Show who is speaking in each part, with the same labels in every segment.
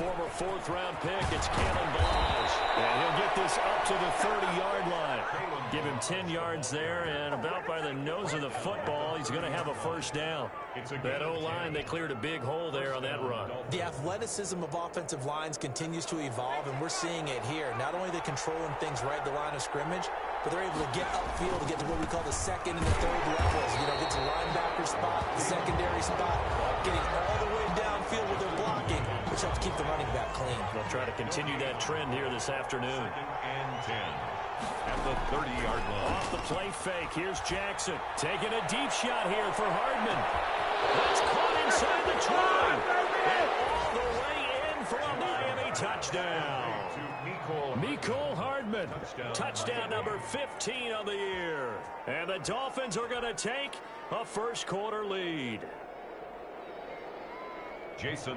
Speaker 1: former fourth-round pick. It's Kalen Balazs. And he'll get this up to the 30-yard line. Give him 10 yards there, and about by the nose of the football, he's going to have a first down. That O-line, they cleared a big hole there on that run.
Speaker 2: The athleticism of offensive lines continues to evolve, and we're seeing it here. Not only are they controlling things right at the line of scrimmage, but they're able to get upfield to get to what we call the second and the third levels. You know, get to the linebacker spot, the secondary spot, getting all the way downfield with their blocking, which helps keep the running back clean.
Speaker 1: They'll try to continue that trend here this afternoon.
Speaker 3: And 10 at the 30-yard line.
Speaker 1: Off the play fake, here's Jackson. Taking a deep shot here for Hardman. That's caught inside the 20. And all the way in for a Miami touchdown. Mecole Hardman, touchdown number 15 on the year. And the Dolphins are going to take a first-quarter lead.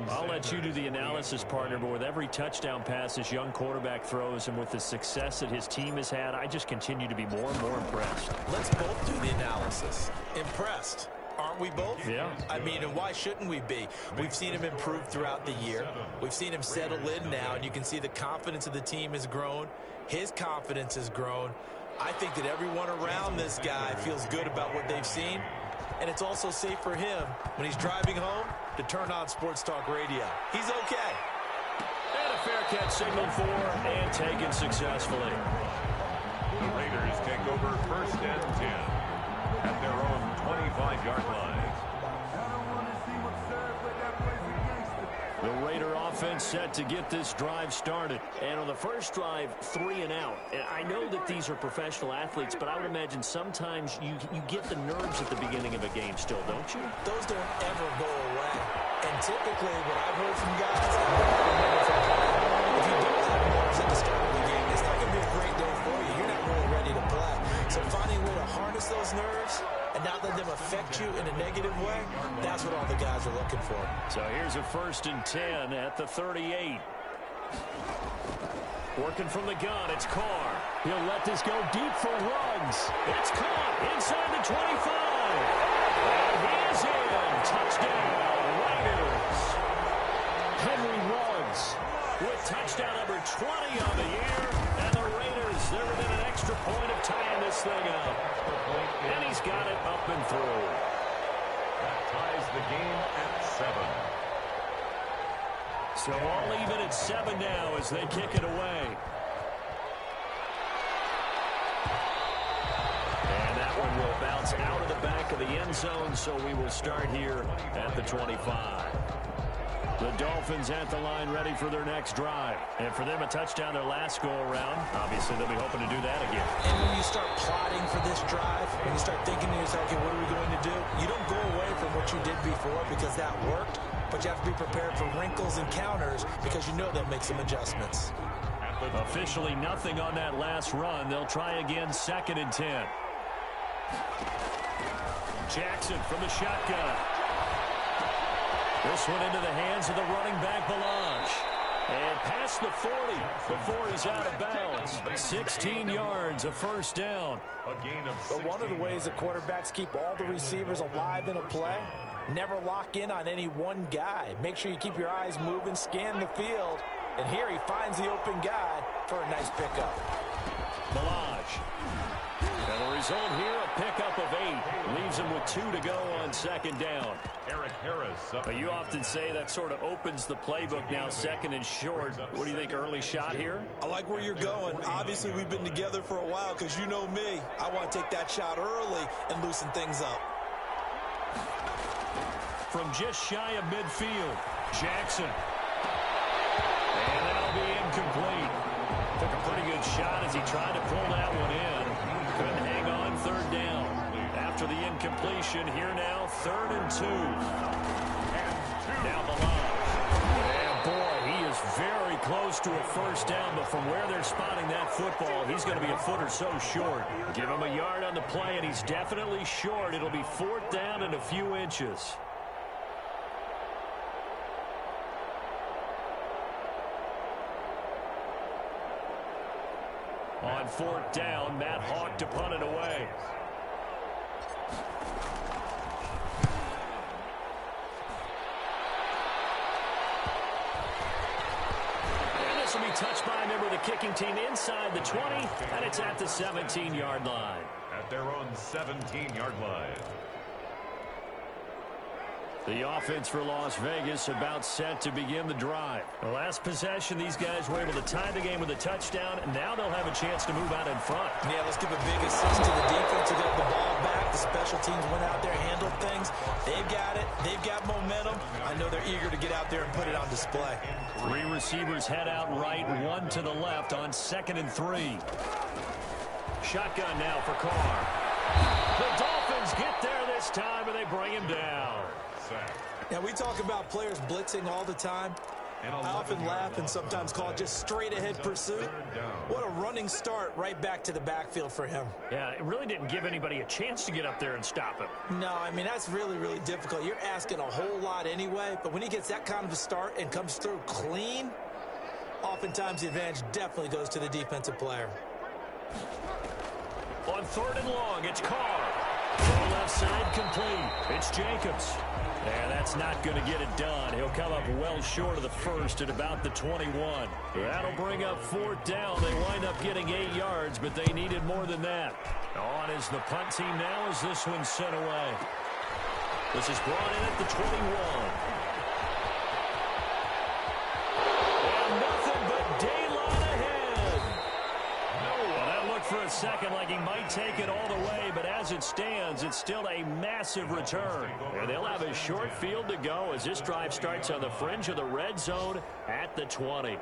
Speaker 1: I'll let you do the analysis, partner, but with every touchdown pass this young quarterback throws and with the success that his team has had, I just continue to be more and more impressed.
Speaker 2: Let's both do the analysis. Impressed. Aren't we both?
Speaker 1: Yeah.
Speaker 2: I mean, and why shouldn't we be? We've seen him improve throughout the year. We've seen him settle in now, and you can see the confidence of the team has grown. His confidence has grown. I think that everyone around this guy feels good about what they've seen, and it's also safe for him when he's driving home to turn on Sports Talk Radio. He's okay.
Speaker 1: And a fair catch signaled for and taken successfully.
Speaker 3: The Raiders take over first and 10 at their own 25-yard line.
Speaker 1: The Raider offense set to get this drive started. And on the first drive, 3 and out. And I know that these are professional athletes, but I would imagine sometimes you get the nerves at the beginning of a game still, don't you?
Speaker 2: Those don't ever go away. And typically what I've heard from guys, and what I remember from playing, if you don't have nerves at the start of the game, it's not going to be a great day for you. You're not really ready to play. So finding a way to harness those nerves and not let them affect you in a negative way, that's what all the guys are looking for.
Speaker 1: So here's a first and 10 at the 38. Working from the gun, it's Carr. He'll let this go deep for Ruggs. It's caught inside the 25. And he is in. Touchdown, Raiders. Henry Ruggs with touchdown number 20 on the year. And the Raiders, they're within an extra point of tying this thing up. And he's got it up and through.
Speaker 3: That ties the game at 7.
Speaker 1: So all even at 7 now as they kick it away. And that one will bounce out of the back of the end zone, so we will start here at the 25. The Dolphins at the line ready for their next drive. And for them, a touchdown their last go-around. Obviously, they'll be hoping to do that again.
Speaker 2: And when you start plotting for this drive, when you start thinking to yourself, okay, what are we going to do? You don't go away from what you did before because that worked, but you have to be prepared for wrinkles and counters because you know they'll make some adjustments.
Speaker 1: Officially nothing on that last run. They'll try again, 2nd and 10. Jackson from the shotgun. This one into the hands of the running back, Balazs. And past the 40 before he's out of bounds. 16 yards, a first down.
Speaker 2: But one of the ways that quarterbacks keep all the receivers alive in a play, never lock in on any one guy. Make sure you keep your eyes moving, scan the field. And here he finds the open guy for a nice pickup.
Speaker 1: Balazs. And the result here, a pickup of 8. Leaves him with 2 to go on 2nd down. But you often say that sort of opens the playbook now, 2nd and short. What do you think, early shot here?
Speaker 2: I like where you're going. Obviously, we've been together for a while because you know me. I want to take that shot early and loosen things up.
Speaker 1: From just shy of midfield, Jackson. And that'll be incomplete. Took a pretty good shot as he tried to pull that one in. Couldn't hang on 3rd down. After the incompletion, here now, 3rd and 2. Now Balazs. And boy, he is very close to a first down, but from where they're spotting that football, he's going to be a foot or so short. Give him a yard on the play, and he's definitely short. It'll be 4th down and a few inches. On 4th down, Matt Hawk to punt it away. This will be touched by a member of the kicking team inside the 20, and it's at the 17-yard line.
Speaker 3: At their own 17-yard line.
Speaker 1: The offense for Las Vegas about set to begin the drive. The last possession, these guys were able to tie the game with a touchdown, and now they'll have a chance to move out in front.
Speaker 2: Yeah, let's give a big assist to the defense to get the ball back. The special teams went out there, handled things. They've got it. They've got momentum. I know they're eager to get out there and put it on display.
Speaker 1: 3 receivers head out right, 1 to the left on 2nd and 3. Shotgun now for Carr. The Dolphins get there this time, and they bring him down.
Speaker 2: Now, we talk about players blitzing all the time. I often laugh and sometimes call it just straight-ahead pursuit. What a running start right back to the backfield for him.
Speaker 1: Yeah, it really didn't give anybody a chance to get up there and stop him.
Speaker 2: No, I mean, that's really, really difficult. You're asking a whole lot anyway, but when he gets that kind of a start and comes through clean, oftentimes the advantage definitely goes to the defensive player.
Speaker 1: On 3rd and long, it's Carr. Throw left side complete. It's Jacobs. And that's not going to get it done. He'll come up well short of the first at about the 21. That'll bring up 4th down. They wind up getting 8 yards, but they needed more than that. On is the punt team now as this one's sent away. This is brought in at the 21. And nothing but daylight ahead. Well, that looked for a second like he might take it all the way, but as it stands, it's still a massive return. And they'll have a short field to go as this drive starts on the fringe of the red zone at the 20.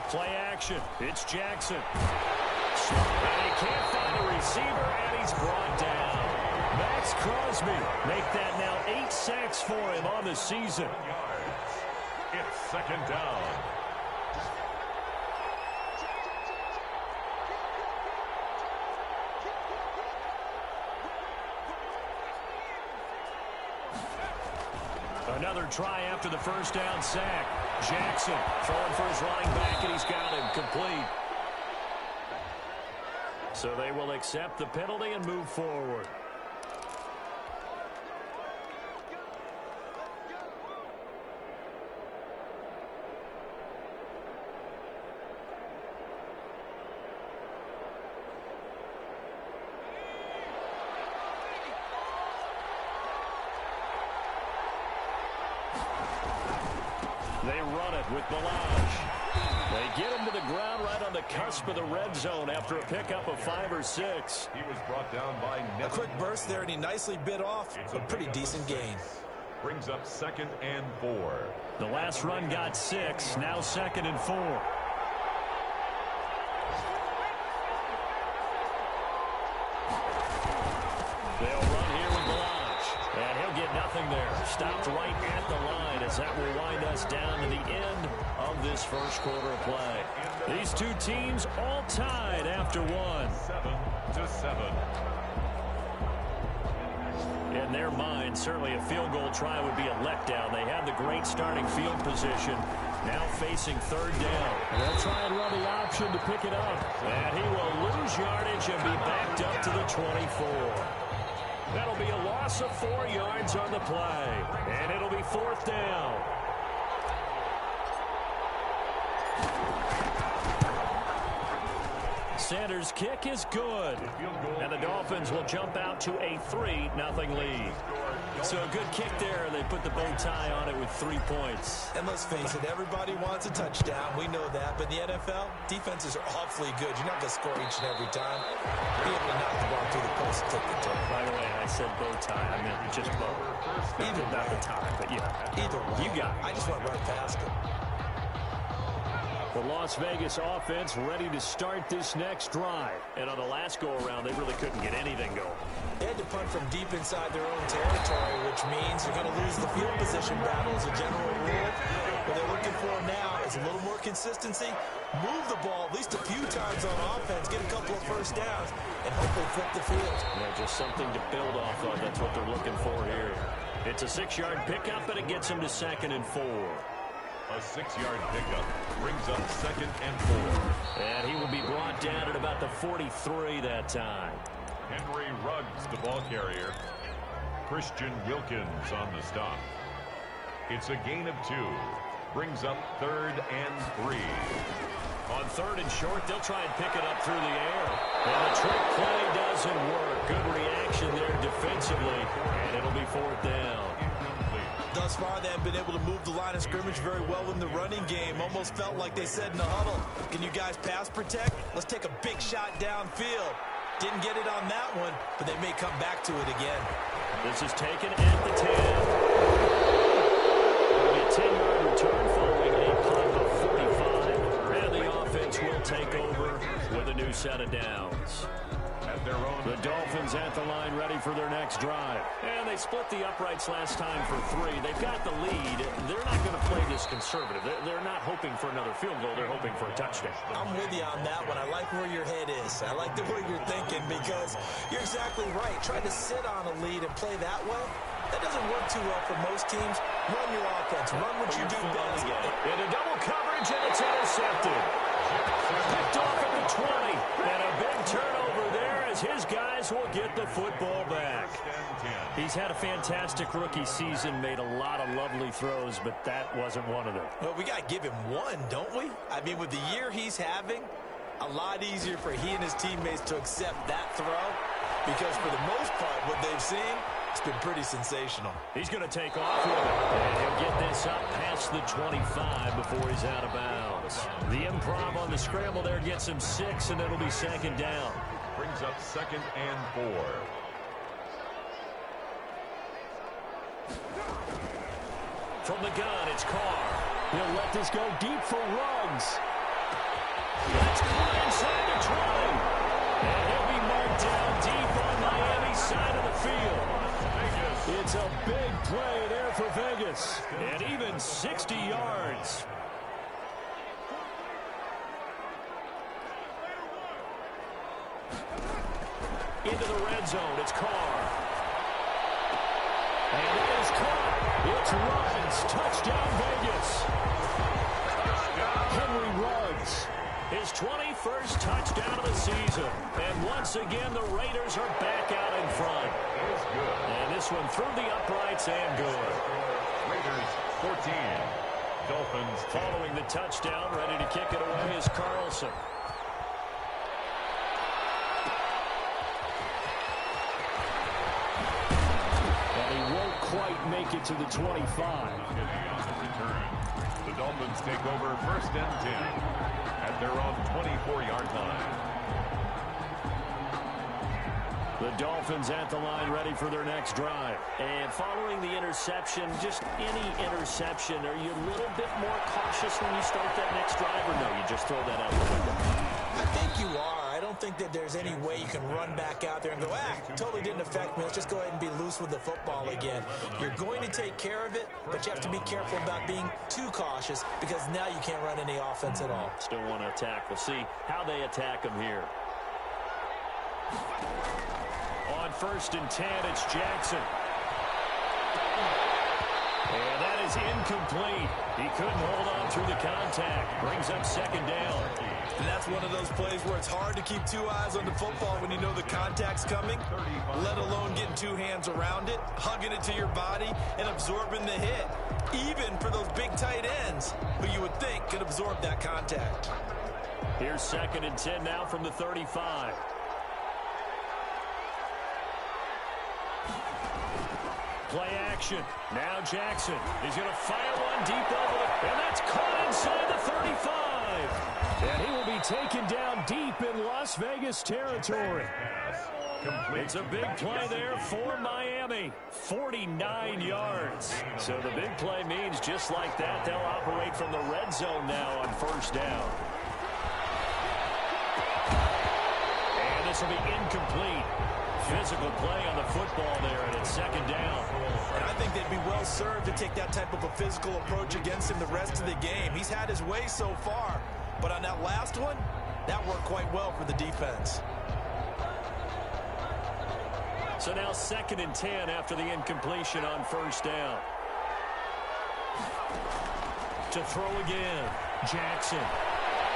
Speaker 1: Play action. It's Jackson. And he can't find a receiver, and he's brought down. Max Crosby make that now 8 sacks for him on the season.
Speaker 3: It's 2nd down.
Speaker 1: Another try after the first down sack. Jackson throwing for his running back, and he's got him complete. So they will accept the penalty and move forward. They run it with Balaj. They get him to the ground right on the cusp of the red zone after a pickup of 5 or 6.
Speaker 3: He was brought down by
Speaker 2: a quick burst there, and he nicely bit off a pretty decent gain.
Speaker 3: Brings up 2nd and 4.
Speaker 1: The last run got 6, now 2nd and 4. They'll run here with Balaj, and he'll get nothing there. Stopped right at the line as that will wind us down to the end of this first quarter of play. These two teams all tied after 1.
Speaker 3: 7-7.
Speaker 1: In their mind, certainly a field goal try would be a letdown. They had the great starting field position. Now facing 3rd down. They'll try and run the option to pick it up. And he will lose yardage and be backed up to the 24. That'll be a loss of 4 yards on the play. And it'll be 4th down. Sanders' kick is good. And the Dolphins will jump out to a 3-0 lead. So a good kick there. They put the bow tie on it with 3 points.
Speaker 2: And let's face it, everybody wants a touchdown. We know that. But in the NFL, defenses are awfully good. You're not going to score each and every time. Be able to knock the ball through the post and take the turn.
Speaker 1: By the way, I said bow tie. I meant just bow.
Speaker 2: Either
Speaker 1: not the tie, but yeah.
Speaker 2: Either way.
Speaker 1: You got it.
Speaker 2: I just want to run past it.
Speaker 1: The Las Vegas offense ready to start this next drive. And on the last go-around, they really couldn't get anything going.
Speaker 2: They had to punt from deep inside their own territory, which means you're going to lose the field position battle as a general rule. What they're looking for now is a little more consistency. Move the ball at least a few times on offense, get a couple of first downs, and hopefully flip the field.
Speaker 1: Yeah, just something to build off of. That's what they're looking for here. It's a 6-yard pickup, and it gets them to 2nd and 4.
Speaker 3: A 6-yard pickup brings up 2nd and 4.
Speaker 1: And he will be brought down at about the 43 that time.
Speaker 3: Henry Ruggs, the ball carrier. Christian Wilkins on the stop. It's a gain of 2. Brings up 3rd and 3.
Speaker 1: On 3rd and short, they'll try and pick it up through the air. And the trick play doesn't work. Good reaction there defensively, and it'll be 4th down.
Speaker 2: Thus far, they haven't been able to move the line of scrimmage very well in the running game. Almost felt like they said in the huddle, can you guys pass protect? Let's take a big shot downfield. Didn't get it on that one, but they may come back to it again.
Speaker 1: This is taken at the 10. It'll be a 10-yard return following a punt of 45. And the offense will take over with a new set of downs.
Speaker 3: At their own.
Speaker 1: The Dolphins at the line ready for their next drive. And they split the uprights last time for 3. They've got the lead. They're not going to play this conservative. They're not hoping for another field goal. They're hoping for a touchdown.
Speaker 2: I'm with you on that one. I like where your head is. I like the way you're thinking because you're exactly right. Trying to sit on a lead and play that way, that doesn't work too well for most teams. Run your offense. Run what you do best.
Speaker 1: Into double coverage, and it's intercepted. Picked off at the 20. And a big turnover there as his guys will get the football back. He's had a fantastic rookie season, made a lot of lovely throws, but that wasn't one of them.
Speaker 2: Well, we got to give him one, don't we? I mean, with the year he's having, a lot easier for he and his teammates to accept that throw because for the most part, what they've seen, it's been pretty sensational.
Speaker 1: He's going to take off with it. And he'll get this up past the 25 before he's out of bounds. The improv on the scramble there gets him 6, and it'll be 2nd down.
Speaker 3: Brings up 2nd and 4.
Speaker 1: From the gun, it's Carr. He'll let this go deep for Ruggs. That's Carr inside the 20. And he'll be marked down deep on Miami's side of the field. It's a big play there for Vegas. And even 60 yards. Into the red zone, it's Carr. And it is caught. It's Ruggs. Touchdown, Vegas. Henry Ruggs. His 21st touchdown of the season. And once again, the Raiders are back out in front. And this one through the uprights and good.
Speaker 3: Raiders 14. Dolphins 10.
Speaker 1: Following the touchdown, ready to kick it away is Carlson. And he won't quite make it to the 25.
Speaker 3: The Dolphins take over 1st and 10 at their own 24-yard line.
Speaker 1: The Dolphins at the line ready for their next drive. And following the interception, just any interception, are you a little bit more cautious when you start that next drive, or no, you just throw that out the window?
Speaker 2: I think you are. I don't think that there's any way you can run back out there and go, totally didn't affect me. Let's just go ahead and be loose with the football again. You're going to take care of it, but you have to be careful about being too cautious because now you can't run any offense at all.
Speaker 1: Still want to attack. We'll see how they attack him here. On 1st and 10, it's Jackson. And that is incomplete. He couldn't hold on through the contact. Brings up 2nd down.
Speaker 2: And that's one of those plays where it's hard to keep 2 eyes on the football when you know the contact's coming, let alone getting 2 hands around it, hugging it to your body, and absorbing the hit. Even for those big tight ends, who you would think could absorb that contact.
Speaker 1: Here's 2nd and 10 now from the 35. Play action. Now Jackson. He's going to fire one deep over it. And that's caught inside the 35. And he will be taken down deep in Las Vegas territory. It's a big play there for Miami. 49 yards. So the big play means just like that, they'll operate from the red zone now on 1st down. And this will be incomplete. Physical play on the football there, and it's 2nd down.
Speaker 2: And I think they'd be well served to take that type of a physical approach against him the rest of the game. He's had his way so far, but on that last one, that worked quite well for the defense.
Speaker 1: So now 2nd and 10 after the incompletion on 1st down. To throw again, Jackson.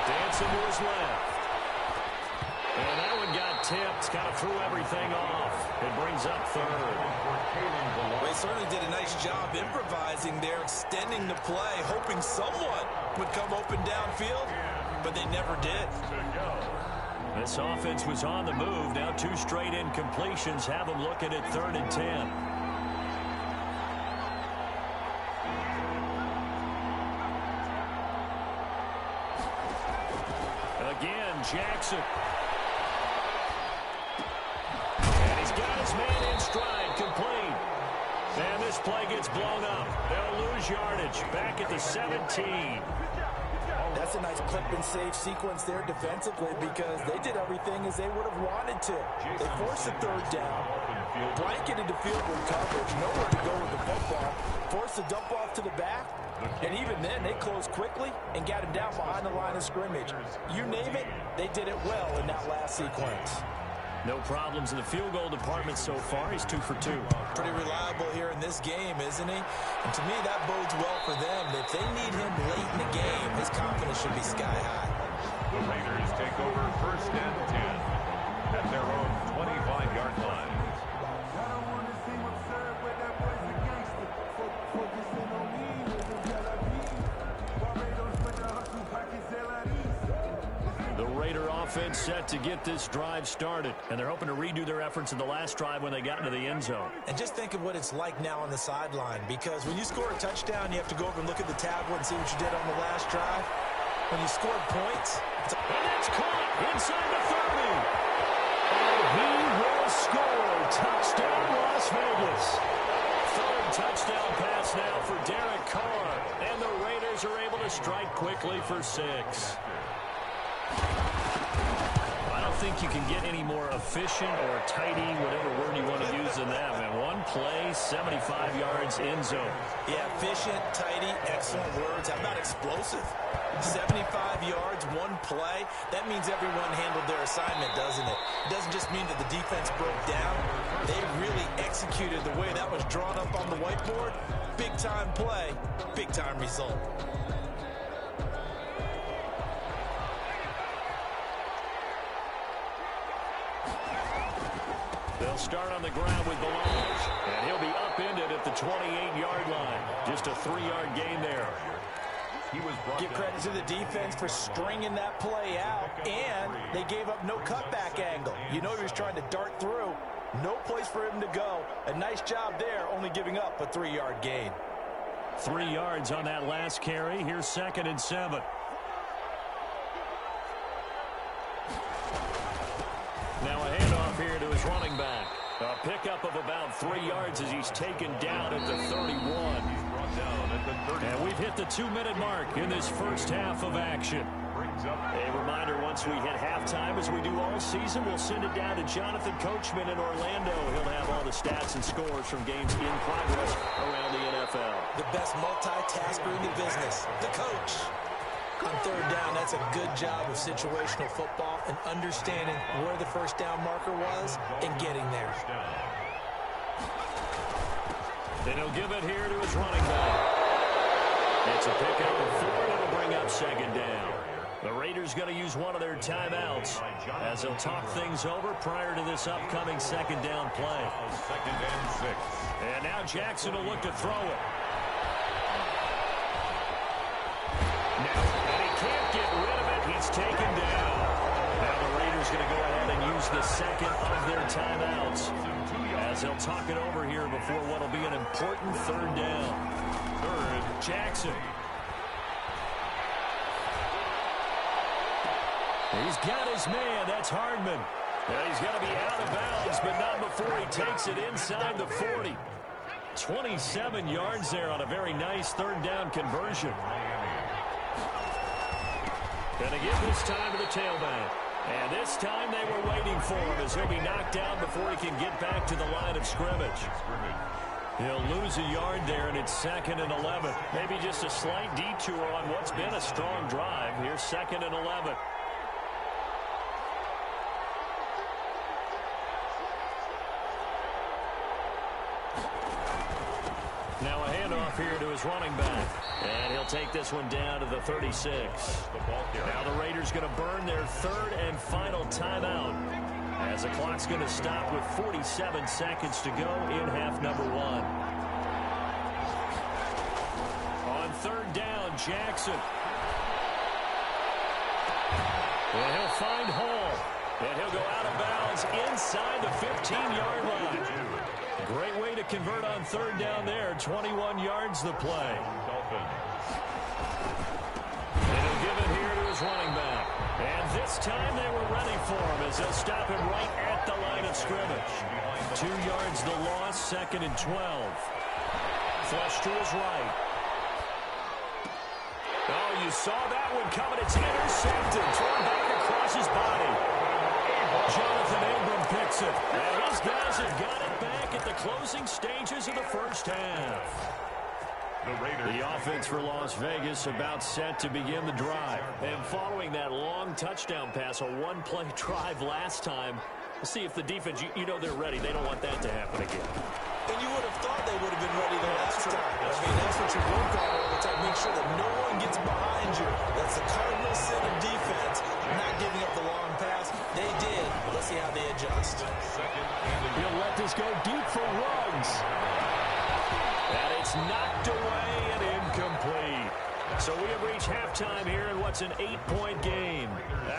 Speaker 1: Dancing to his left. And that one got tipped, kind of threw everything off. It brings up third.
Speaker 2: They certainly did a nice job improvising there, extending the play, hoping someone would come open downfield, but they never did.
Speaker 1: This offense was on the move. Now 2 straight incompletions have them looking at 3rd and 10. Again, Jackson. And he's got his man in stride, complete. And this play gets blown up. They'll lose yardage back at the 17.
Speaker 4: That's a nice clip and save sequence there defensively because they did everything as they would have wanted to. They forced the 3rd down, blanketed the field with coverage, nowhere to go with the football, forced the dump off to the back, and even then they closed quickly and got him down behind the line of scrimmage. You name it, they did it well in that last sequence.
Speaker 1: No problems in the field goal department so far. He's 2 for 2.
Speaker 2: Pretty reliable here in this game, isn't he? And to me, that bodes well for them. If they need him late in the game, his confidence should be sky high.
Speaker 3: The Raiders take over 1st and 10 at their own 25-yard line.
Speaker 1: The Raider offense set to get this drive started, and they're hoping to redo their efforts in the last drive when they got into the end zone.
Speaker 2: And just think of what it's like now on the sideline, because when you score a touchdown, you have to go over and look at the tablet and see what you did on the last drive. When you scored points,
Speaker 1: and it's caught inside the 30. And he will score. Touchdown, Las Vegas. 3rd touchdown pass now for Derek Carr, and the Raiders are able to strike quickly for 6. I don't think you can get any more efficient or tidy, whatever word you want to use in that, man. 1 play, 75 yards, end zone.
Speaker 2: Yeah, efficient, tidy, excellent words. How about explosive? 75 yards, 1 play. That means everyone handled their assignment, doesn't it? It doesn't just mean that the defense broke down. They really executed the way that was drawn up on the whiteboard. Big-time play, big-time result.
Speaker 1: They'll start on the ground with Bolaños, and he'll be upended at the 28-yard line. Just a 3-yard gain there.
Speaker 4: Give credit to the defense for stringing that play out, and they gave up no cutback angle. You know he was trying to dart through. No place for him to go. A nice job there, only giving up a 3-yard gain.
Speaker 1: 3 yards on that last carry. Here's 2nd and 7. Now a handoff here to his running back. A pickup of about 3 yards as he's taken down at the 31. And we've hit the 2-minute mark in this first half of action. A reminder, once we hit halftime, as we do all season, we'll send it down to Jonathan Coachman in Orlando. He'll have all the stats and scores from games in progress around the NFL.
Speaker 2: The best multitasker in the business, the coach. On 3rd down, that's a good job of situational football and understanding where the 1st down marker was and getting there.
Speaker 1: Then he'll give it here to his running back. It's a pickup of 4, and it'll bring up 2nd down. The Raiders going to use one of their timeouts as they'll talk things over prior to this upcoming 2nd down play.
Speaker 3: 2nd and 6.
Speaker 1: And now Jackson will look to throw it. And he can't get rid of it. He's taken down. Now the Raiders going to go ahead and use the 2nd of their timeouts as they'll talk it over here before what will be an important 3rd down. 3rd, Jackson. He's got his man. That's Hardman. And he's got to be out of bounds, but not before he takes it inside the 40. 27 yards there on a very nice 3rd down conversion. Going to give this time to the tailback. And this time they were waiting for him as he'll be knocked down before he can get back to the line of scrimmage. He'll lose a yard there, and it's 2nd and 11. Maybe just a slight detour on what's been a strong drive. Here's 2nd and 11. Now a handoff here to his running back. And he'll take this one down to the 36. Now the Raiders going to burn their 3rd and final timeout As the clock's going to stop with 47 seconds to go in half number one. On third down, Jackson. And he'll find Hall. And he'll go out of bounds inside the 15-yard line. Great way to convert on third down there. 21 yards the play. And he'll give it here to his running back. And this time they were ready for him as they'll stop him right at the line of scrimmage. 2 yards the loss, 2nd and 12. Flush to his right. Oh, you saw that one coming. It's intercepted. Thrown back across his body. Jonathan Abram picks it. And his guys have got it back at the closing stages of the first half. The offense for Las Vegas about set to begin the drive. And following that long touchdown pass, a one-play drive last time, we'll see if the defense, you know they're ready. They don't want that to happen again.
Speaker 4: And you would have thought they would have been ready the last time. I mean, that's what you work on all the time. Make sure that no one gets behind you. That's the cardinal sin of defense, not giving up the long pass. They did. Let's see how they adjust.
Speaker 1: He'll let this go deep for Ruggs. And it's knocked away and incomplete. So we have reached halftime here in what's an 8-point game.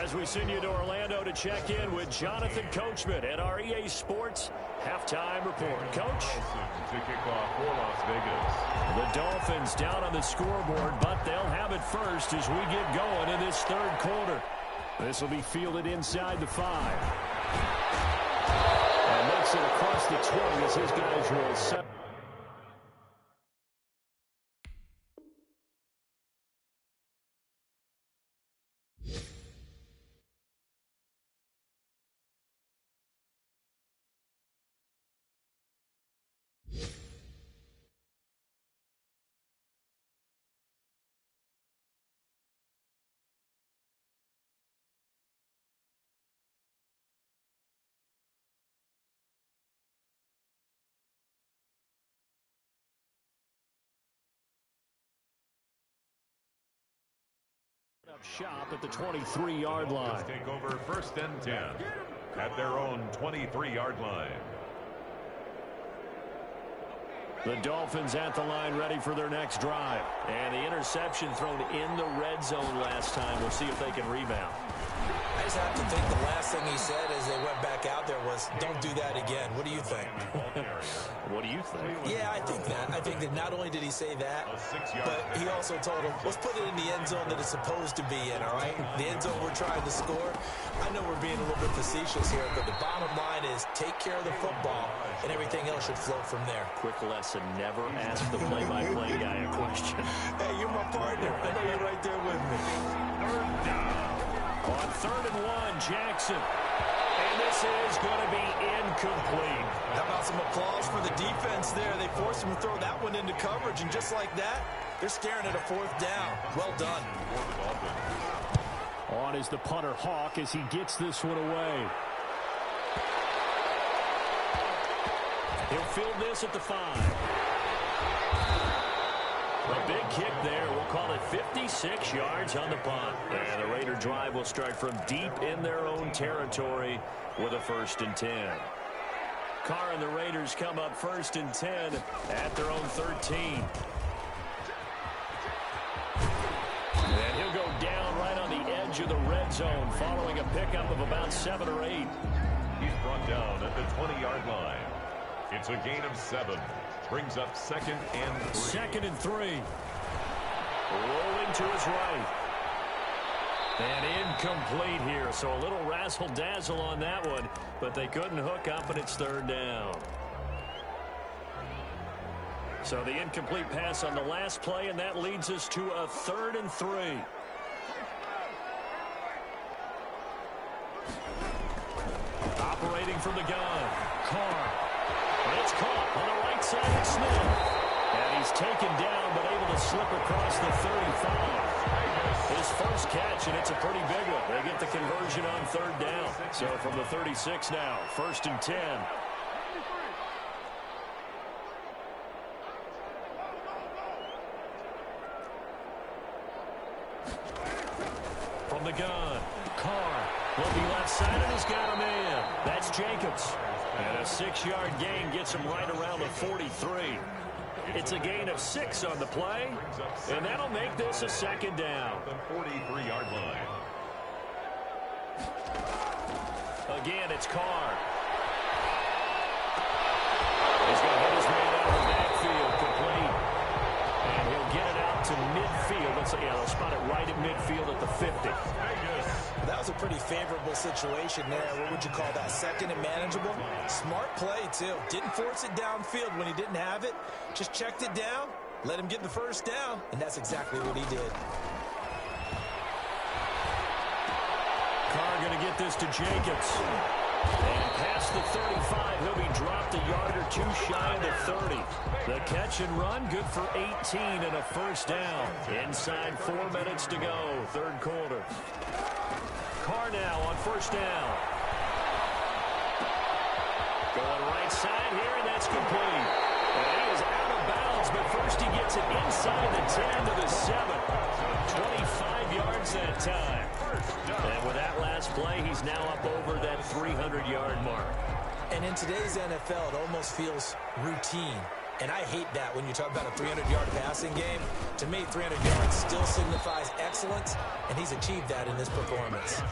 Speaker 1: As we send you to Orlando to check in with Jonathan Coachman at our EA Sports Halftime Report. Coach?
Speaker 3: To kick off for Las Vegas.
Speaker 1: The Dolphins down on the scoreboard, but they'll have it first as we get going in this third quarter. This will be fielded inside the 5. And makes it across the 20 as his guys roll 7. Shop at the 23-yard line.
Speaker 3: Take over 1st and 10 at their own 23-yard line.
Speaker 1: The Dolphins at the line ready for their next drive. And the interception thrown in the red zone last time. We'll see if they can rebound.
Speaker 4: I just have to think the last thing he said as they went back out there was, don't do that again. What do you think?
Speaker 1: What do you think?
Speaker 4: Yeah, I think that. I think that not only did he say that, but he also told him, let's put it in the end zone that it's supposed to be in, all right? The end zone we're trying to score. I know we're being a little bit facetious here, but the bottom line is take care of the football, and everything else should flow from there.
Speaker 1: Quick lesson, never ask the play-by-play guy a question.
Speaker 4: Hey, you're my partner. I know you're right there with me.
Speaker 1: On 3rd and 1, Jackson. And this is going to be incomplete.
Speaker 4: How about some applause for the defense there? They forced him to throw that one into coverage, and just like that, they're staring at a 4th down. Well done.
Speaker 1: On is the punter, Hawk, as he gets this one away. He'll field this at the 5. A big kick there. We'll call it 56 yards on the punt. And the Raider drive will start from deep in their own territory with a 1st and 10. Carr and the Raiders come up 1st and 10 at their own 13. And he'll go down right on the edge of the red zone following a pickup of about 7 or 8.
Speaker 3: He's brought down at the 20-yard line. It's a gain of 7. Brings up 2nd and 3.
Speaker 1: 2nd and 3. Rolling to his right. And incomplete here. So a little razzle-dazzle on that one, but they couldn't hook up, and it's 3rd down. So the incomplete pass on the last play, and that leads us to a 3rd and 3. Operating from the gun. Carr. And it's caught on the right side of Smith. And he's taken down, but able to slip across the 35. His first catch, and it's a pretty big one. They get the conversion on 3rd down. So from the 36 now, 1st and 10. From the gun, Carr. Looking left side, and he's got a man. That's Jacobs. And a 6-yard gain gets him right around the 43. It's a gain of 6 on the play, and that'll make this a second down.
Speaker 3: The 43-yard line.
Speaker 1: Again, it's Carr. He's going to hit his man out of the backfield, complete. And he'll get it out to midfield. Let's say, yeah, they'll spot it right at midfield at the 50.
Speaker 4: That was a pretty favorable situation there. What would you call that? Second and manageable? Smart play, too. Didn't force it downfield when he didn't have it. Just checked it down, let him get the first down, and that's exactly what he did.
Speaker 1: Carr going to get this to Jacobs. And past the 35, he'll be dropped a yard or two shy of the 30. The catch and run, good for 18 and a first down. Inside 4 minutes to go, third quarter. Carr now on first down. Going right side here, and that's complete. And he is out of bounds, but first he gets it inside the 10 to the 7. 25 yards that time. And with that last play, he's now up over that 300-yard mark.
Speaker 4: And in today's NFL, it almost feels routine. And I hate that when you talk about a 300-yard passing game. To me, 300 yards still signifies excellence, and he's achieved that in this performance.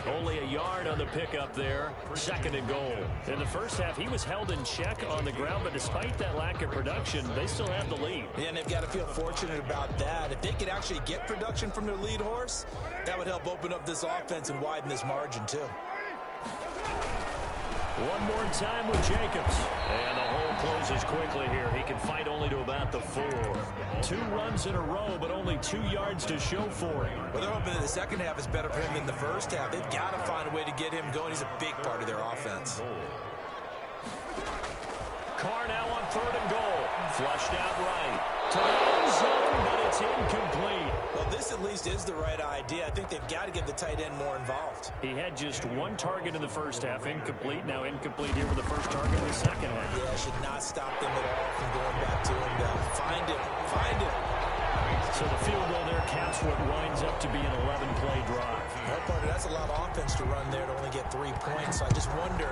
Speaker 1: Only a yard on the pickup there, second and goal. In the first half, he was held in check on the ground, but despite that lack of production, they still have the lead.
Speaker 4: Yeah, and they've got to feel fortunate about that. If they could actually get production from their lead horse, that would help open up this offense and widen this margin, too.
Speaker 1: One more time with Jacobs. And the hole closes quickly here. He can fight only to about the 4. 2 runs in a row, but only 2 yards to show for him.
Speaker 4: Well, they're hoping that the second half is better for him than the first half. They've got to find a way to get him going. He's a big part of their offense.
Speaker 1: Carr now on third and goal. Flushed out right. To the end zone, but it's incomplete.
Speaker 4: Well, this at least is the right idea. I think they've got to get the tight end more involved.
Speaker 1: He had just 1 target in the first half. Incomplete. Now incomplete here with the first target in the second half.
Speaker 4: Yeah, should not stop them at all from going back to him. Find him. Find him.
Speaker 1: So the field goal there caps what winds up to be an 11-play drive.
Speaker 4: Well, partner, that's a lot of offense to run there to only get 3 points. So I just wonder,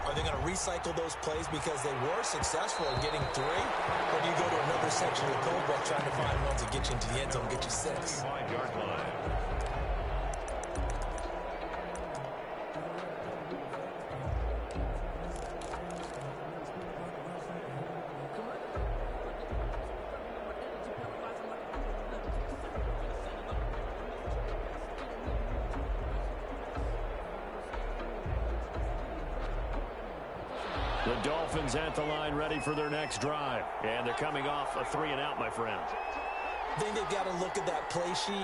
Speaker 4: are they going to recycle those plays because they were successful in getting 3? Or do you go to another section of the code book trying to find ones that get you into the end zone and get you 6?
Speaker 3: 5-yard line.
Speaker 1: The Dolphins at the line ready for their next drive. And they're coming off a 3-and-out, my friend.
Speaker 4: I think they've got to look at that play sheet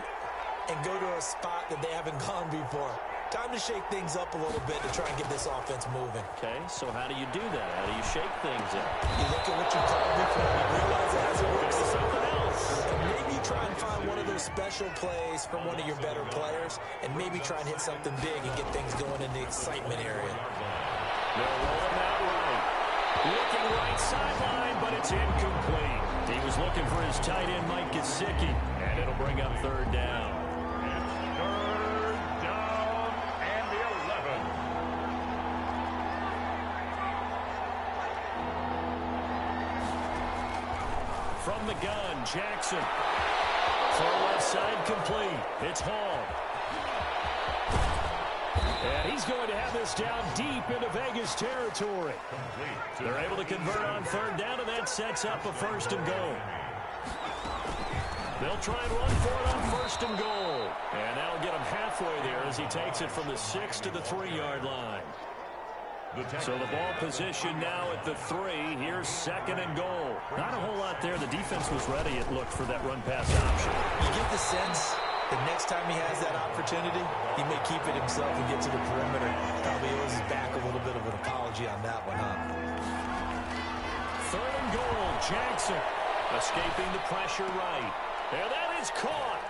Speaker 4: and go to a spot that they haven't gone before. Time to shake things up a little bit to try and get this offense moving.
Speaker 1: Okay, so how do you do that? How do you shake things up?
Speaker 4: You look at what you called before, you realize it hasn't worked.
Speaker 1: It's something else.
Speaker 4: And maybe you try and find one of those special plays from one of your better players, and maybe try and hit something big and get things going in the excitement area.
Speaker 1: They're rolling out right. Looking right sideline, but it's incomplete. He was looking for his tight end, Mike Gesicki, and it'll bring up third down.
Speaker 3: It's third down and the 11.
Speaker 1: From the gun, Jackson. Far left side complete. It's Hall. And he's going to have this down deep into Vegas territory. They're able to convert on third down, and that sets up a first and goal. They'll try and run for it on first and goal. And that'll get him halfway there as he takes it from the 6 to the 3-yard line. So the ball position now at the 3. Here's second and goal. Not a whole lot there. The defense was ready, it looked, for that run-pass option.
Speaker 4: You get the sense the next time he has that opportunity, he may keep it himself and get to the perimeter. Probably owes his back a little bit of an apology on that one, huh?
Speaker 1: Third and goal, Jackson escaping the pressure right. And that is caught.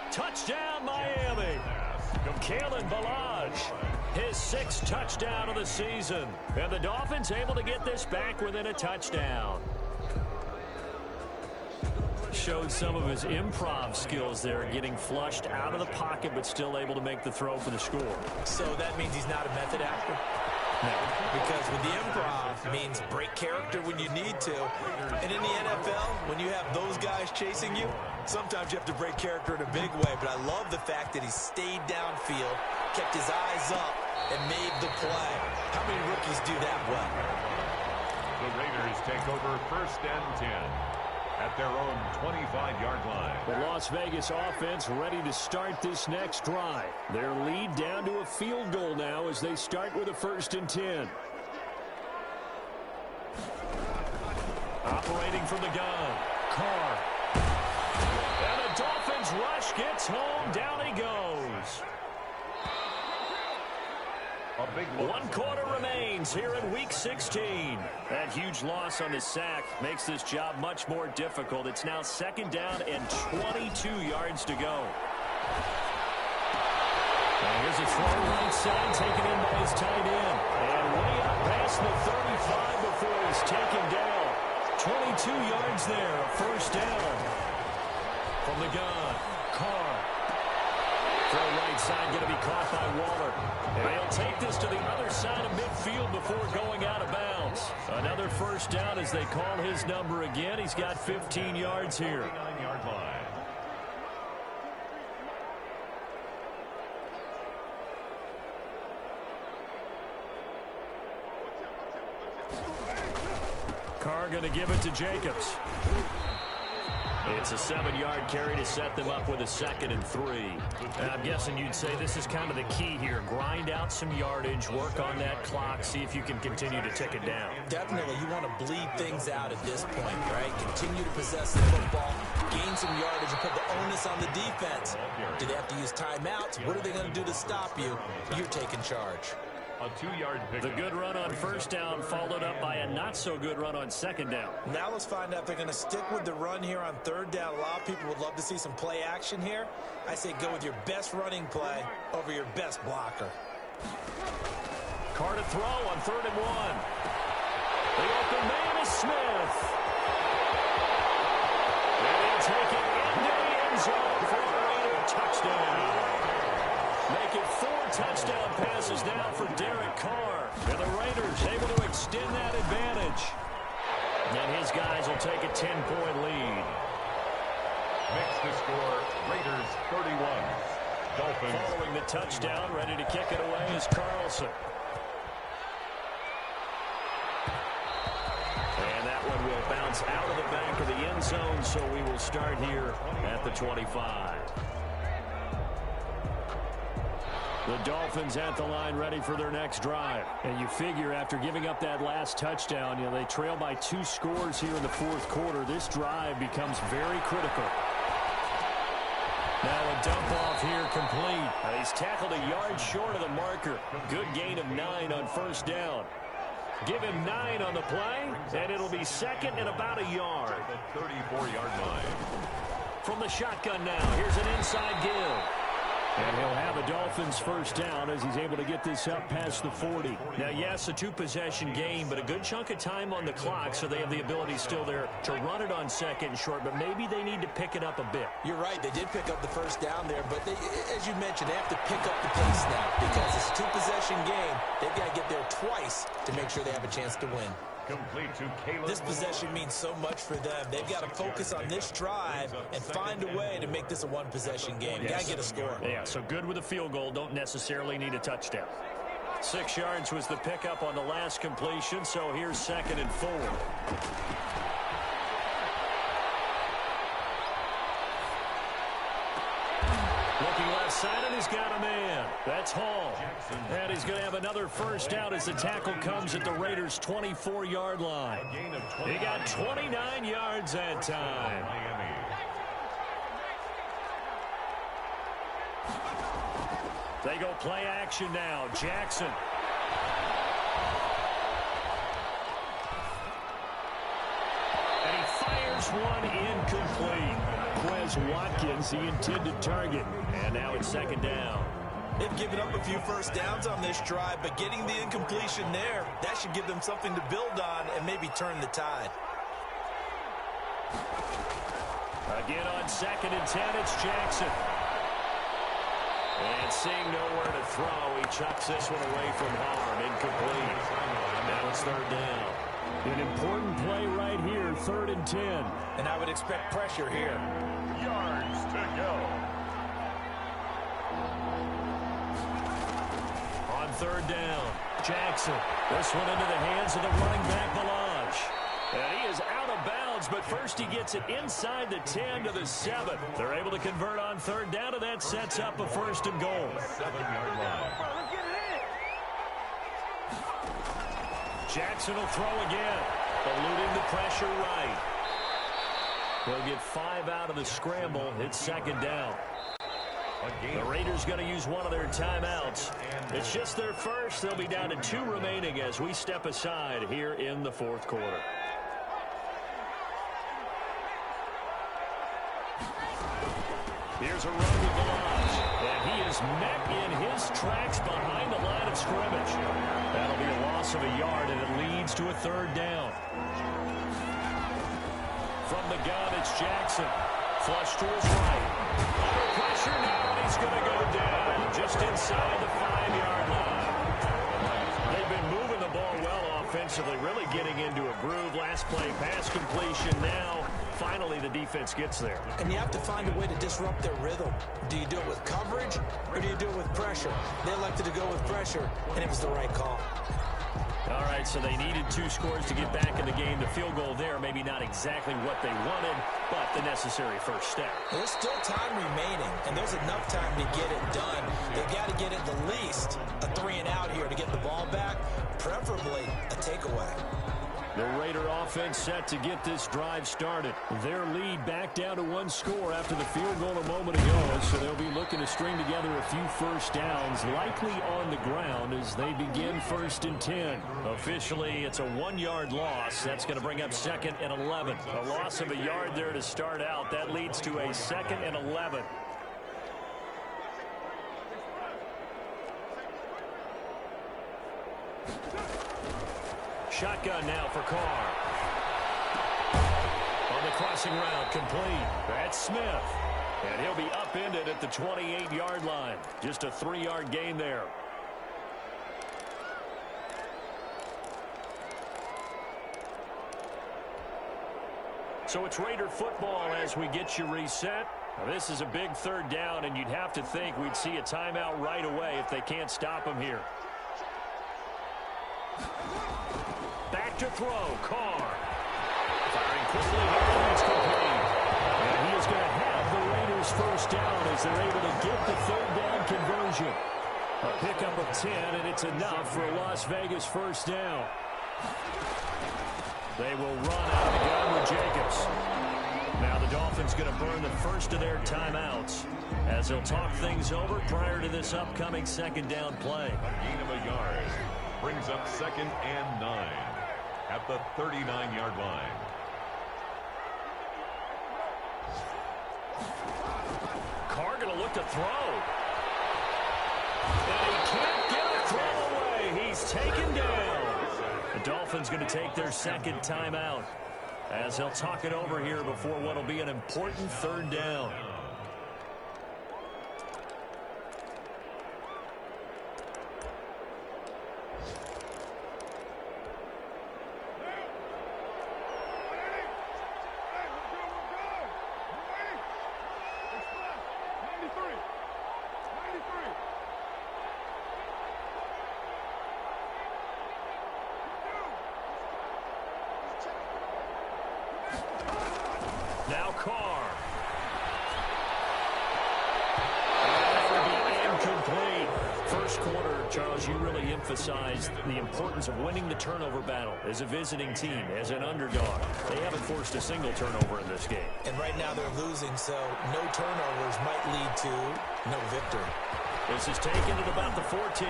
Speaker 1: Touchdown, Miami. Kalen Ballage, his 6th touchdown of the season. And the Dolphins able to get this back within a touchdown. Showed some of his improv skills there, getting flushed out of the pocket, but still able to make the throw for the score.
Speaker 2: So that means he's not a method actor?
Speaker 1: No.
Speaker 2: Because with the improv means break character when you need to. And in the NFL, when you have those guys chasing you, sometimes you have to break character in a big way. But I love the fact that he stayed downfield, kept his eyes up, and made the play. How many rookies do that well?
Speaker 3: The Raiders take over 1st and 10 at their own 25-yard line.
Speaker 1: The Las Vegas offense ready to start this next drive. Their lead down to a field goal now as they start with a 1st and 10. Operating from the gun, Carr. And the Dolphins rush gets home. Down he goes. One quarter remains here in Week 16. That huge loss on the sack makes this job much more difficult. It's now 2nd down and 22 yards to go. And here's a throw right side taken in by his tight end. And way up past the 35 before he's taken down. 22 yards there, a 1st down. From the gun, Carr. Throw right side going to be caught by Waller. And they'll take this to the other side of midfield before going out of bounds. Another 1st down as they call his number again. He's got 15 yards here.
Speaker 3: 9-yard line.
Speaker 1: Carr going to give it to Jacobs. It's a 7-yard carry to set them up with a 2nd and 3. And I'm guessing you'd say this is kind of the key here. Grind out some yardage, work on that clock, see if you can continue to tick it down.
Speaker 2: Definitely, you want to bleed things out at this point, right? Continue to possess the football, gain some yardage, and put the onus on the defense. Do they have to use timeouts? What are they going to do to stop you? You're taking charge.
Speaker 3: A 2-yard pickup.
Speaker 1: The good run on 1st down followed up by a not-so-good run on 2nd down.
Speaker 4: Now let's find out if they're going to stick with the run here on 3rd down. A lot of people would love to see some play action here. I say go with your best running play over your best blocker.
Speaker 1: Carr to throw on 3rd and 1. The open man is Smith. And he'll take it into the end zone for a Raider touchdown. Make it 4 touchdown passes now for Derek Carr. And the Raiders able to extend that advantage. And his guys will take a 10-point lead.
Speaker 3: Makes the score Raiders 31. Dolphins.
Speaker 1: Following the touchdown, ready to kick it away is Carlson. And that one will bounce out of the back of the end zone, so we will start here at the 25. The Dolphins at the line ready for their next drive. And you figure after giving up that last touchdown, they trail by 2 scores here in the 4th quarter. This drive becomes very critical. Now a dump off here complete. He's tackled a yard short of the marker. Good gain of 9 on 1st down. Give him 9 on the play, and it'll be 2nd and about a yard.
Speaker 3: The 34-yard line.
Speaker 1: From the shotgun now, here's an inside give. And he'll have a Dolphins 1st down as he's able to get this up past the 40. Now, yes, a 2-possession game, but a good chunk of time on the clock, so they have the ability still there to run it on 2nd and short, but maybe they need to pick it up a bit.
Speaker 4: You're right. They did pick up the 1st down there, but they, as you mentioned, they have to pick up the pace now because it's a 2-possession game. They've got to get there twice to make sure they have a chance to win.
Speaker 3: Complete to Caleb.
Speaker 4: This possession means so much for them. They've got to focus on this drive and find a way to make this a 1-possession game. Got to get a score.
Speaker 1: Yeah, so good with a field goal. Don't necessarily need a touchdown. 6 yards was the pickup on the last completion, so here's 2nd and 4. Looking left side, and he's got a man. That's Hall. And he's going to have another 1st down as the tackle comes at the Raiders' 24-yard line. He got 29 yards that time. They go play action now. Jackson. And he fires one incomplete. Quez Watkins, the intended target. And now it's 2nd down.
Speaker 4: They've given up a few 1st downs on this drive, but getting the incompletion there, that should give them something to build on and maybe turn the tide.
Speaker 1: Again on 2nd and 10, it's Jackson. And seeing nowhere to throw, he chucks this one away from harm. Incomplete. Now it's 3rd down. An important play right here, 3rd and 10.
Speaker 4: And I would expect pressure here.
Speaker 3: Yards to go.
Speaker 1: On 3rd down, Jackson. This one into the hands of the running back, Melange. And he is out of bounds, but first he gets it inside the 10 to the 7. They're able to convert on 3rd down, and that sets up a 1st and goal.
Speaker 3: 7-yard line.
Speaker 1: Jackson will throw again, eluding the pressure right. He'll get 5 out of the scramble. It's 2nd down. The Raiders going to use one of their timeouts. It's just their first. They'll be down to 2 remaining as we step aside here in the 4th quarter. Here's a run with Melange, and he is met in his tracks behind the line of scrimmage. That'll be a loss of a yard, and it leads to a 3rd down. From the gun, it's Jackson. Flush to his right. Under pressure now, and he's going to go down just inside the 5-yard line. They've been moving the ball well offensively, really getting into a groove. Last play, pass completion. Now, finally, the defense gets there.
Speaker 4: And you have to find a way to disrupt their rhythm. Do you do it with coverage, or do you do it with pressure? They elected to go with pressure, and it was the right call.
Speaker 1: All right, so they needed 2 scores to get back in the game. The field goal there, maybe not exactly what they wanted, but the necessary first step.
Speaker 4: There's still time remaining, and there's enough time to get it done. They've got to get at the least a 3-and-out here to get the ball back, preferably a takeaway.
Speaker 1: The Raider offense set to get this drive started. Their lead back down to 1 score after the field goal a moment ago, so they'll be looking to string together a few first downs, likely on the ground as they begin 1st and 10. Officially, it's a 1-yard loss. That's going to bring up 2nd and 11. A loss of a yard there to start out. That leads to a 2nd and 11. Shotgun now for Carr. On the crossing route, complete. That's Smith. And he'll be upended at the 28-yard line. Just a 3-yard gain there. So it's Raider football as we get you reset. Now, this is a big 3rd down, and you'd have to think we'd see a timeout right away if they can't stop him here. Back to throw, Carr. Firing quickly here, it's complete. And he is going to have the Raiders first down as they're able to get the 3rd down conversion. A pickup of 10, and it's enough for a Las Vegas first down. They will run out of the gun with Jacobs. Now the Dolphins going to burn the first of their timeouts as they'll talk things over prior to this upcoming 2nd down play.
Speaker 3: A gain of a yard brings up 2nd and 9 at the 39-yard line.
Speaker 1: Carr going to look to throw. And he can't get a throw away. He's taken down. The Dolphins going to take their 2nd timeout as they'll talk it over here before what will be an important 3rd down. Now Carr. That will be incomplete. First quarter, Charles, you really emphasized the importance of winning the turnover battle as a visiting team, as an underdog. They haven't forced a single turnover in this game.
Speaker 4: And right now they're losing, so no turnovers might lead to no victory.
Speaker 1: This is taken at about the 14.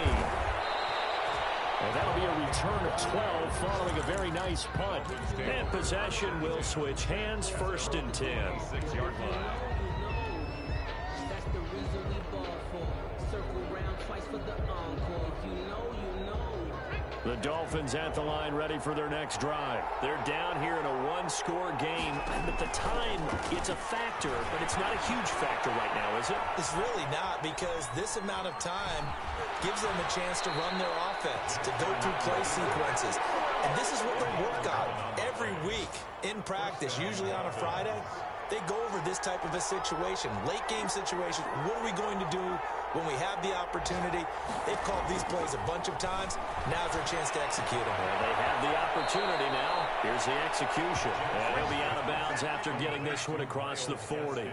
Speaker 1: And that'll be a return of 12 following a very nice punt. And possession will switch hands, 1st and 10.
Speaker 3: 6-yard line.
Speaker 5: That's the reason we ball for. Circle round twice for the encore. If you know, you know.
Speaker 1: The Dolphins at the line ready for their next drive. They're down here in a one-score game. At the time, it's a factor, but it's not a huge factor right now, is it?
Speaker 2: It's really not, because this amount of time gives them a chance to run their offense, to go through play sequences. And this is what they work on every week in practice, usually on a Friday. They go over this type of a situation, late game situation. What are we going to do when we have the opportunity? They've called these plays a bunch of times. Now's their chance to execute them.
Speaker 1: Well, they have the opportunity now. Here's the execution. And he'll be out of bounds after getting this one across the 40.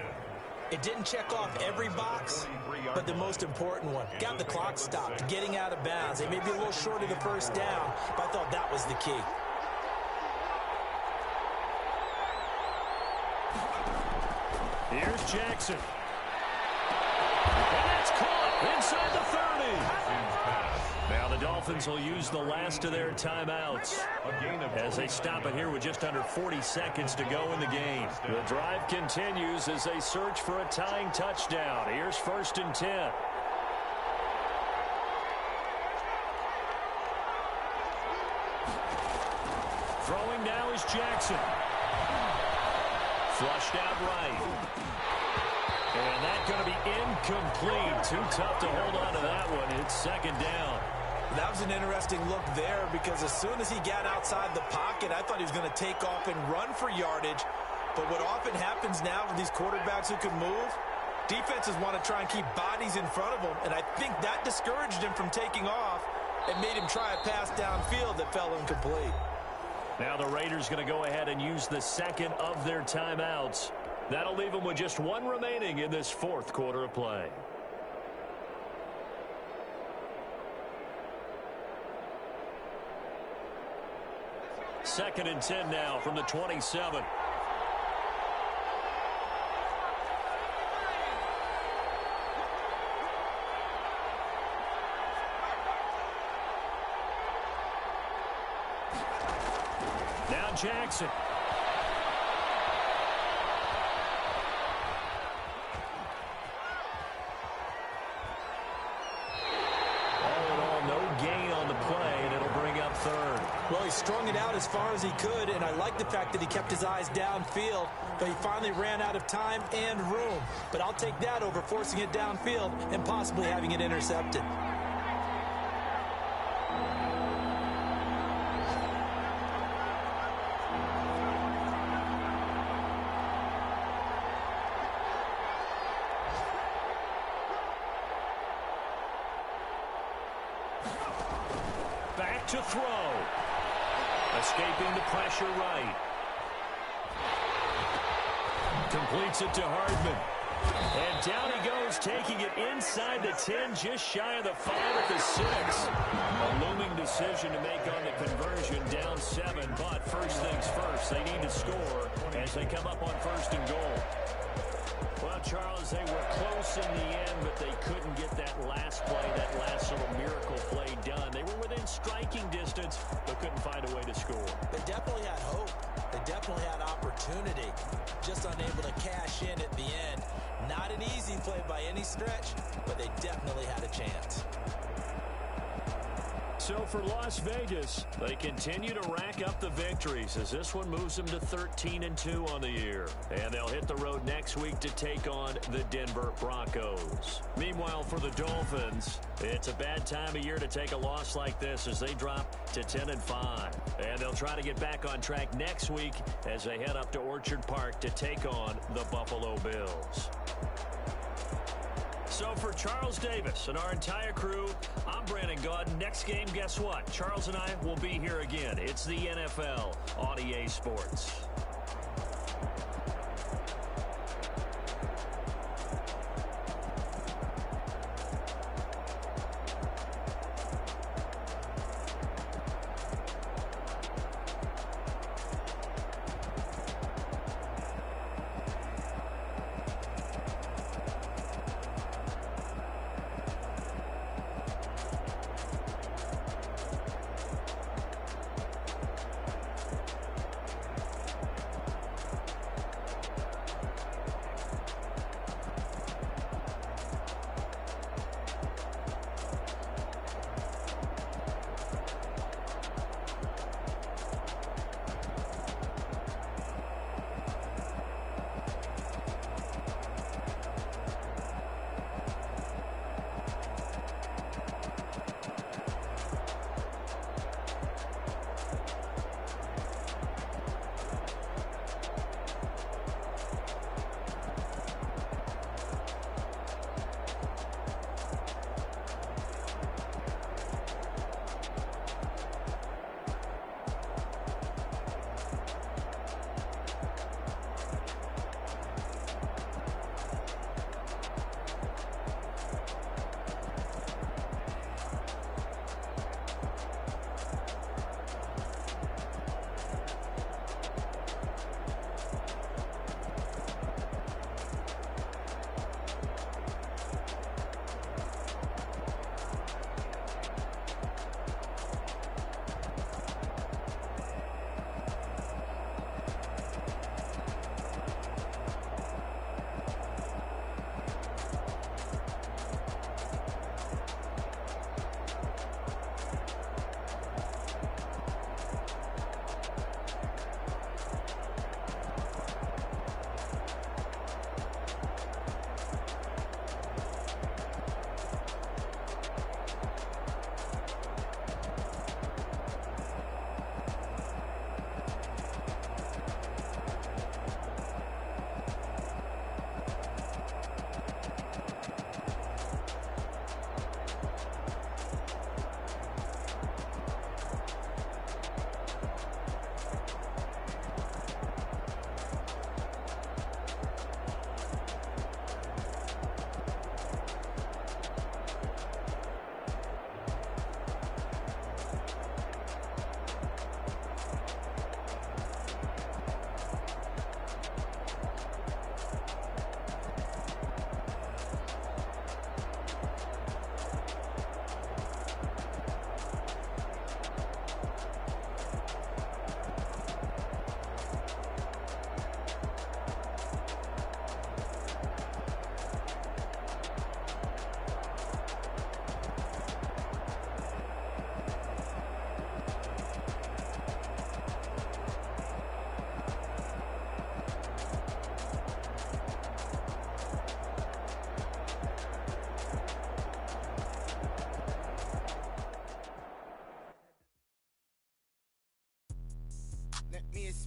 Speaker 2: It didn't check off every box, but the most important one. Got the clock stopped, getting out of bounds. They may be a little short of the first down, but I thought that was the key.
Speaker 1: Here's Jackson. And that's caught inside the 30. Now the Dolphins will use the last of their timeouts as they stop it here with just under 40 seconds to go in the game. The drive continues as they search for a tying touchdown. Here's 1st and 10. Throwing now is Jackson. Flushed out right. And that's going to be incomplete. Too tough to hold on to that one. It's 2nd down.
Speaker 2: That was an interesting look there, because as soon as he got outside the pocket, I thought he was going to take off and run for yardage. But what often happens now with these quarterbacks who can move, defenses want to try and keep bodies in front of them, and I think that discouraged him from taking off and made him try a pass downfield that fell incomplete.
Speaker 1: Now the Raiders going to go ahead and use the second of their timeouts. That'll leave them with just one remaining in this 4th quarter of play. Second and 10 now from the 27. Now Jackson. All in all, no gain on the play, and it'll bring up 3rd.
Speaker 2: Well, he strung it out as far as he could, and I like the fact that he kept his eyes downfield, but he finally ran out of time and room. But I'll take that over forcing it downfield and possibly having it intercepted.
Speaker 1: Back to throw. Escaping the pressure right. Completes it to Hardman. And down he goes, taking it inside the 10, just shy of the 5 at the 6. A looming decision to make on the conversion, down 7. But first things first, they need to score as they come up on 1st and goal. Well, Charles, they were close in the end, but they couldn't get that last play, that last little miracle play done. They were within striking distance, but couldn't find a way to score.
Speaker 2: They definitely had hope. They definitely had opportunity. Just unable to cash in at the end. Not an easy play by any stretch, but they definitely had a chance.
Speaker 1: So for Las Vegas, they continue to rack up the victories as this one moves them to 13-2 on the year. And they'll hit the road next week to take on the Denver Broncos. Meanwhile, for the Dolphins, it's a bad time of year to take a loss like this as they drop to 10-5. And they'll try to get back on track next week as they head up to Orchard Park to take on the Buffalo Bills. So for Charles Davis and our entire crew, I'm Brandon Gotw. Next game, guess what? Charles and I will be here again. It's the NFL on EA Sports.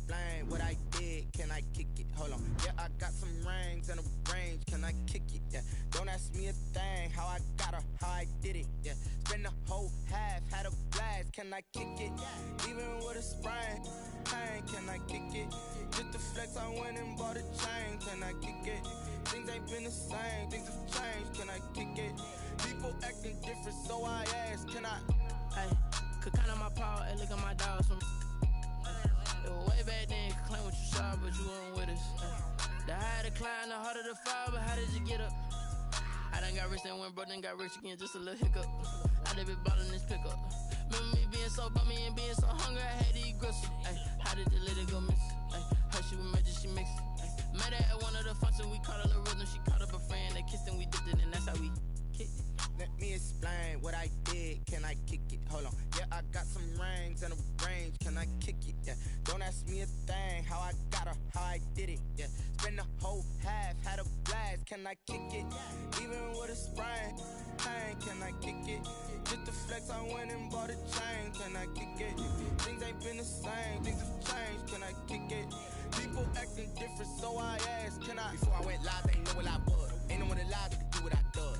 Speaker 6: explain what I did? Can I kick it? Hold on. Yeah, I got some rings and a range. Can I kick it? Yeah. Don't ask me a thing. How I got her, how I did it. Yeah. Spend the whole half, had a blast. Can I kick it? Even with a sprain. Pain, can I kick it? Just the flex, I went and bought a chain. Can I kick it? Things ain't been the same. Things have changed. Can I kick it? People acting different, so I ask. Can I?
Speaker 7: Hey, could count on my power, and look at my dogs from. It was way back then, could claim what you saw, but you weren't with us. The higher the climb, the harder the fall, but how did you get up? I done got rich and went broke, then got rich again, just a little hiccup. I done been ballin' this pickup. Remember me being so bummy and being so hungry, I had to eat gristle. Ay, how did the lady go miss? Ay, her she was magic, she mixed. Met her at one of the functions, we caught a little rhythm, she caught up a friend, they kissed and we dipped it, and that's how we kicked it.
Speaker 6: Let me explain what I did. Can I kick it? Hold on. Yeah, I got some rings and a range. Can I kick it? Yeah. Don't ask me a thing. How I got her, how I did it. Yeah. Spend the whole half, had a blast. Can I kick it? Even with a sprain. Pain, can I kick it? Just the flex, I went and bought a chain. Can I kick it? Things ain't been the same. Things have changed. Can I kick it? People acting different, so I ask. Can I? Before I went live, they ain't know what I was. Ain't no one alive that could do what I does.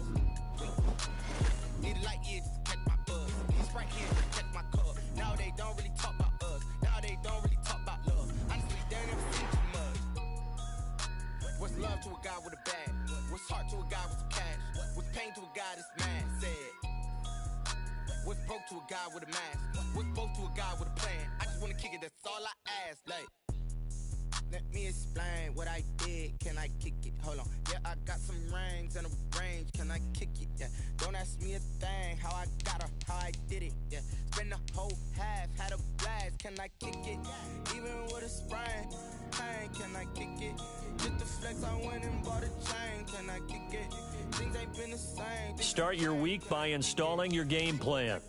Speaker 6: Need a light year just to catch my buzz. Need Sprite here to catch my cup. Now they don't really talk about us. Now they don't really talk about love. Honestly, they ain't never seen too much. What's love to a guy with a bag? What's heart to a guy with some cash? What's pain to a guy that's mad? Said. What's broke to a guy with a mask? What's both to a guy with a plan? I just wanna kick it, that's all I ask. Like, let me explain what I did. Can I kick it? Hold on. Yeah, I got some rings and a range. Can I kick it? Yeah. Don't ask me a thing. How I got her, how I did it. Yeah. Spend the whole half, had a blast. Can I kick it? Even with a sprain. Pain, can I kick it? Just the flex, I went and bought a chain. Can I kick it? Things ain't been the same.
Speaker 1: Start your week by installing your game plan.